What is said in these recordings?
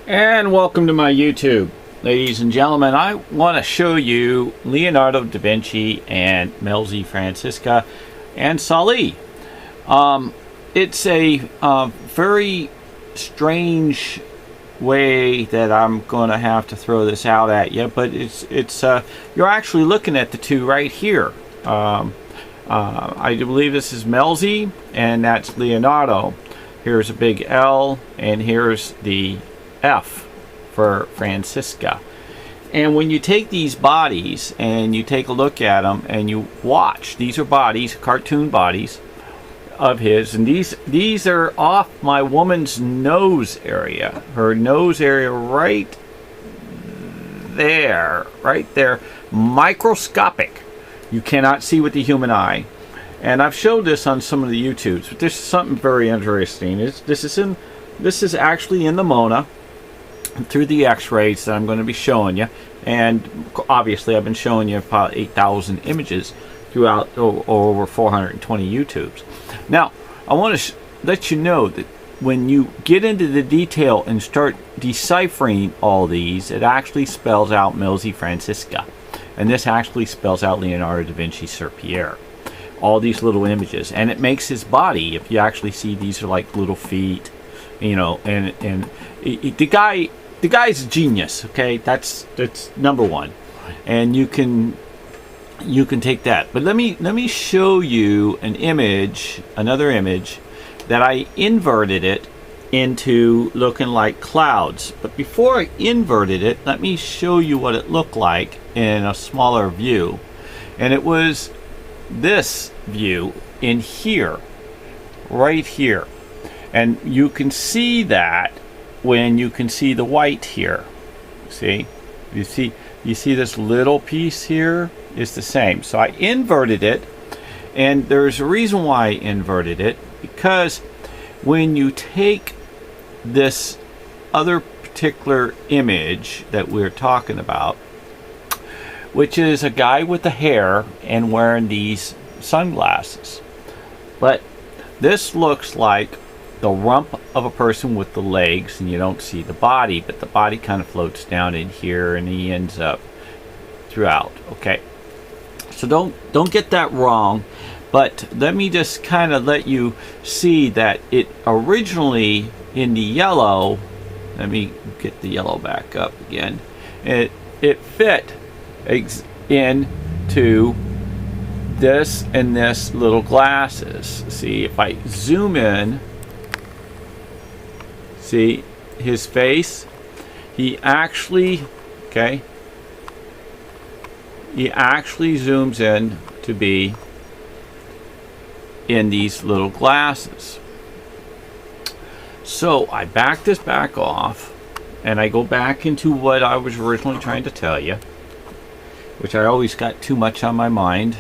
And welcome to my YouTube. Ladies and gentlemen, I want to show you Leonardo da Vinci and Melzi Francisca and Salai. It's a very strange way that I'm going to have to throw this out at you, but it's you're actually looking at the two right here. I believe this is Melzi and that's Leonardo. Here's a big L and here's the F for Francisca. And when you take these bodies and you take a look at them and you watch, these are bodies, cartoon bodies of his, and these are off my woman's nose area, her nose area right there, microscopic. You cannot see with the human eye. And I've showed this on some of the YouTubes, but this is something very interesting. This is actually in the Mona through the x-rays that I'm going to be showing you. And obviously I've been showing you about 8,000 images throughout over 420 YouTubes. Now, I want to let you know that when you get into the detail and start deciphering all these, it actually spells out Melzi Francisca. And this actually spells out Leonardo da Vinci Sir Pierre. All these little images. And it makes his body, if you actually see, these are like little feet, you know, and the guy's a genius, okay? That's number one. And you can take that. But let me show you an image, another image that I inverted it into looking like clouds. But before I inverted it, let me show you what it looked like in a smaller view. And it was this view in here, right here. And you can see that when you can see the white here. See? You see this little piece here is the same. So I inverted it, and there's a reason why I inverted it, because when you take this other particular image that we're talking about, which is a guy with the hair and wearing these sunglasses, but this looks like the rump of a person with the legs, and you don't see the body, but the body kind of floats down in here and he ends up throughout. Okay, so don't get that wrong, but let me just kind of let you see that it originally in the yellow, let me get the yellow back up again, it fit into this and this little glasses. See, if I zoom in, see his face, he actually zooms in to be in these little glasses. So I back this back off and I go back into what I was originally trying to tell you, which I always got too much on my mind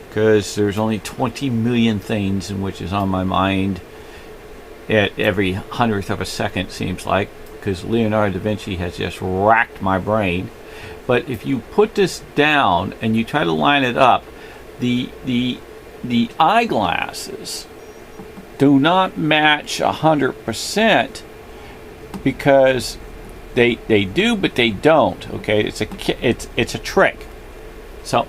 because there's only 20 million things in which is on my mind at every 100th of a second, seems like, because Leonardo da Vinci has just racked my brain. But if you put this down and you try to line it up, the eyeglasses do not match 100% because they do, but they don't. Okay, it's a trick. So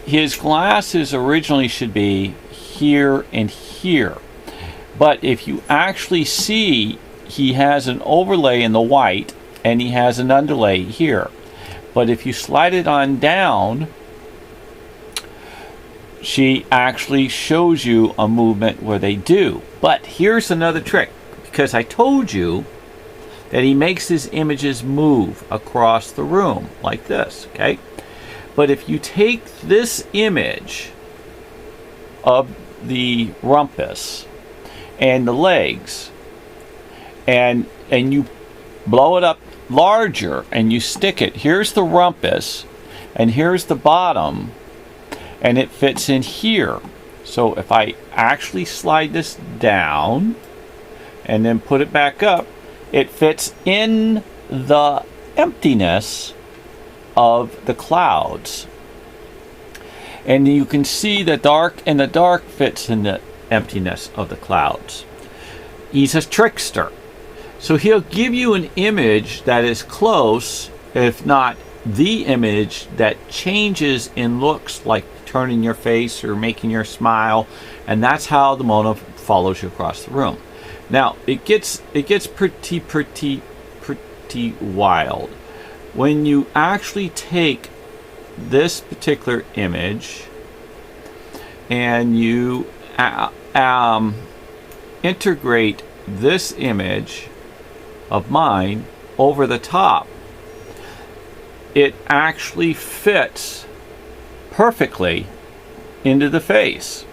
his glasses originally should be here and here, but if you actually see, he has an overlay in the white and he has an underlay here. But if you slide it on down, she actually shows you a movement where they do. But here's another trick, because I told you that he makes his images move across the room like this, okay? But if you take this image of the rumpus and the legs and you blow it up larger and you stick it, here's the rumpus and here's the bottom, and it fits in here. So if I actually slide this down and then put it back up, it fits in the emptiness of the clouds. And you can see the dark, and the dark fits in the emptiness of the clouds. He's a trickster. So he'll give you an image that is close, if not the image, that changes in looks, like turning your face or making your smile, and that's how the Mona follows you across the room. Now it gets pretty wild when you actually take this particular image and you integrate this image of mine over the top. It actually fits perfectly into the face.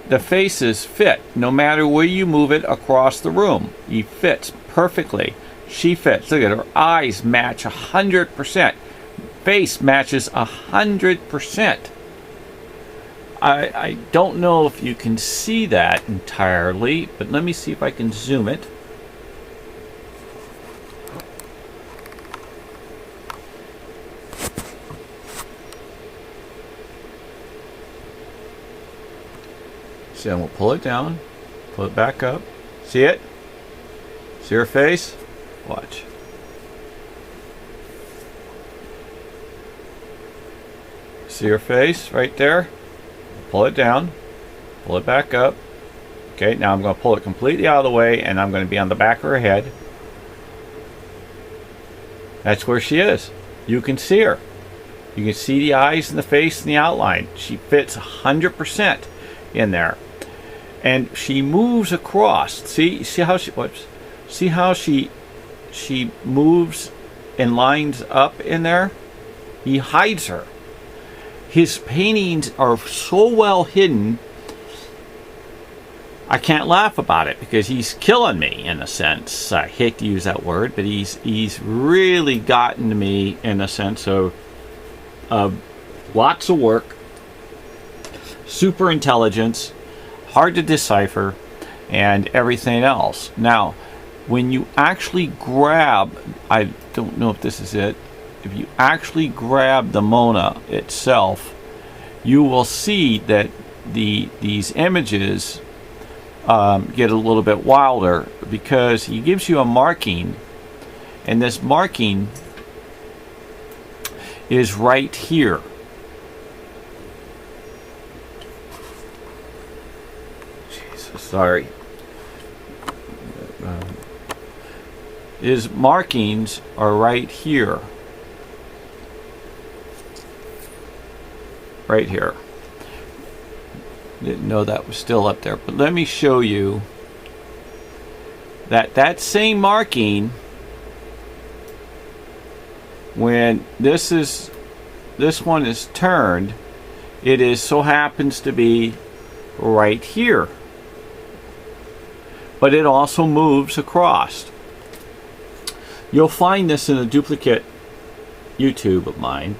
The faces fit no matter where you move it across the room. He fits perfectly. She fits. Look at her eyes match 100%. Face matches 100%. I don't know if you can see that entirely, but let me see if I can zoom it. See, I'm going to pull it down, pull it back up. See it? See her face? Watch. See her face right there? Pull it down, pull it back up. Okay, now I'm going to pull it completely out of the way, and I'm going to be on the back of her head. That's where she is. You can see her. You can see the eyes and the face and the outline. She fits 100% in there. And she moves across. See how she, whoops. See how she moves and lines up in there? He hides her. His paintings are so well hidden, I can't laugh about it because he's killing me in a sense. I hate to use that word, but he's really gotten to me in a sense of lots of work, super intelligence, hard to decipher, and everything else. Now, when you actually grab, I don't know if this is it, if you actually grab the Mona itself, you will see that these images get a little bit wilder because he gives you a marking, and this marking is right here. Jesus, sorry. His markings are right here. Right here. Didn't know that was still up there, but let me show you that same marking, when this one is turned, it is so happens to be right here, but it also moves across. You'll find this in a duplicate YouTube of mine,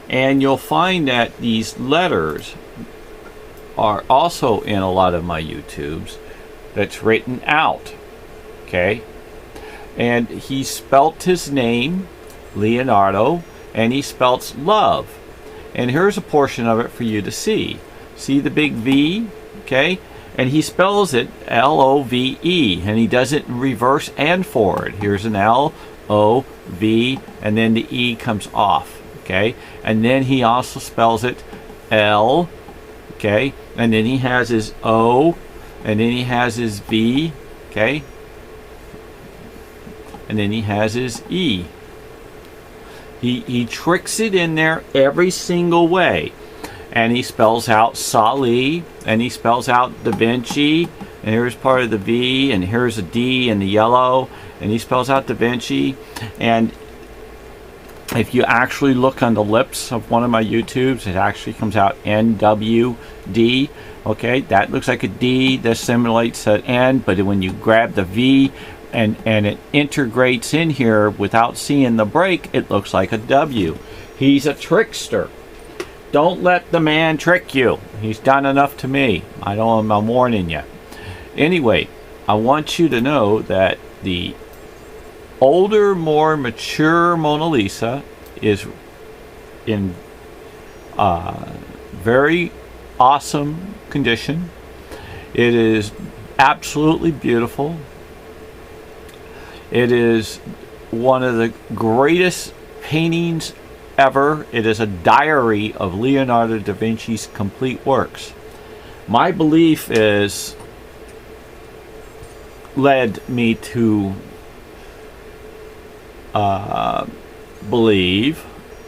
and you'll find that these letters are also in a lot of my YouTubes that's written out. Okay? And he spelt his name, Leonardo, and he spells love. And here's a portion of it for you to see. See the big V? Okay? And he spells it L-O-V-E, and he does it in reverse and forward. Here's an L-O-V, and then the E comes off. Okay, and then he also spells it L, okay, and then he has his O, and then he has his V, okay, and then he has his E. He tricks it in there every single way, and he spells out Salai, and he spells out Da Vinci, and here's part of the V, and here's a D in the yellow, and he spells out Da Vinci. And if you actually look on the lips of one of my YouTubes, it actually comes out NWD. Okay, that looks like a D. This simulates an N, but when you grab the V and it integrates in here without seeing the break, it looks like a W. He's a trickster. Don't let the man trick you. He's done enough to me. I'm warning you. Anyway, I want you to know that the older, more mature Mona Lisa is in very awesome condition. It is absolutely beautiful. It is one of the greatest paintings ever. It is a diary of Leonardo da Vinci's complete works. My belief is led me to believe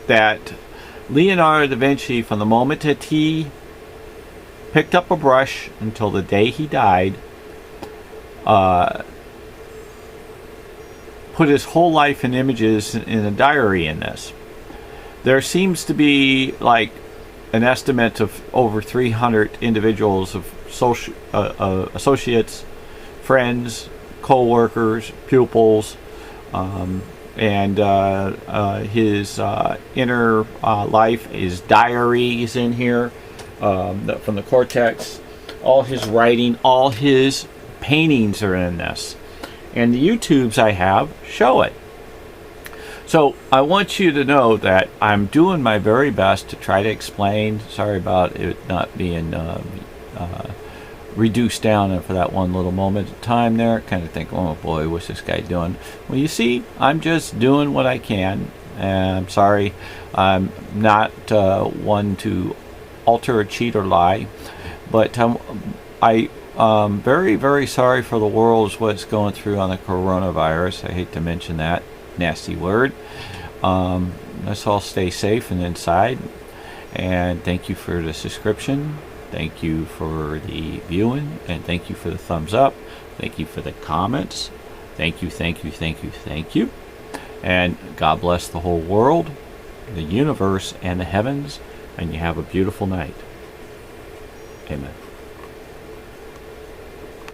that Leonardo da Vinci, from the moment that he picked up a brush until the day he died, put his whole life in images in a diary in this. There seems to be like an estimate of over 300 individuals of associates, friends, co-workers, pupils, and his inner life, his diary is in here, from the cortex. All his writing, all his paintings are in this. And the YouTubes I have show it. So I want you to know that I'm doing my very best to try to explain. Sorry about it not being reduced down for that one little moment of time there. Kind of think, oh boy, what's this guy doing? Well, you see, I'm just doing what I can. And I'm sorry, I'm not one to alter or cheat or lie. But I'm very, very sorry for the world, what's going through on the coronavirus. I hate to mention that nasty word. Let's all stay safe and inside. And thank you for the subscription. Thank you for the viewing. And thank you for the thumbs up. Thank you for the comments. Thank you, thank you, thank you, thank you. And God bless the whole world, the universe, and the heavens. And you have a beautiful night. Amen.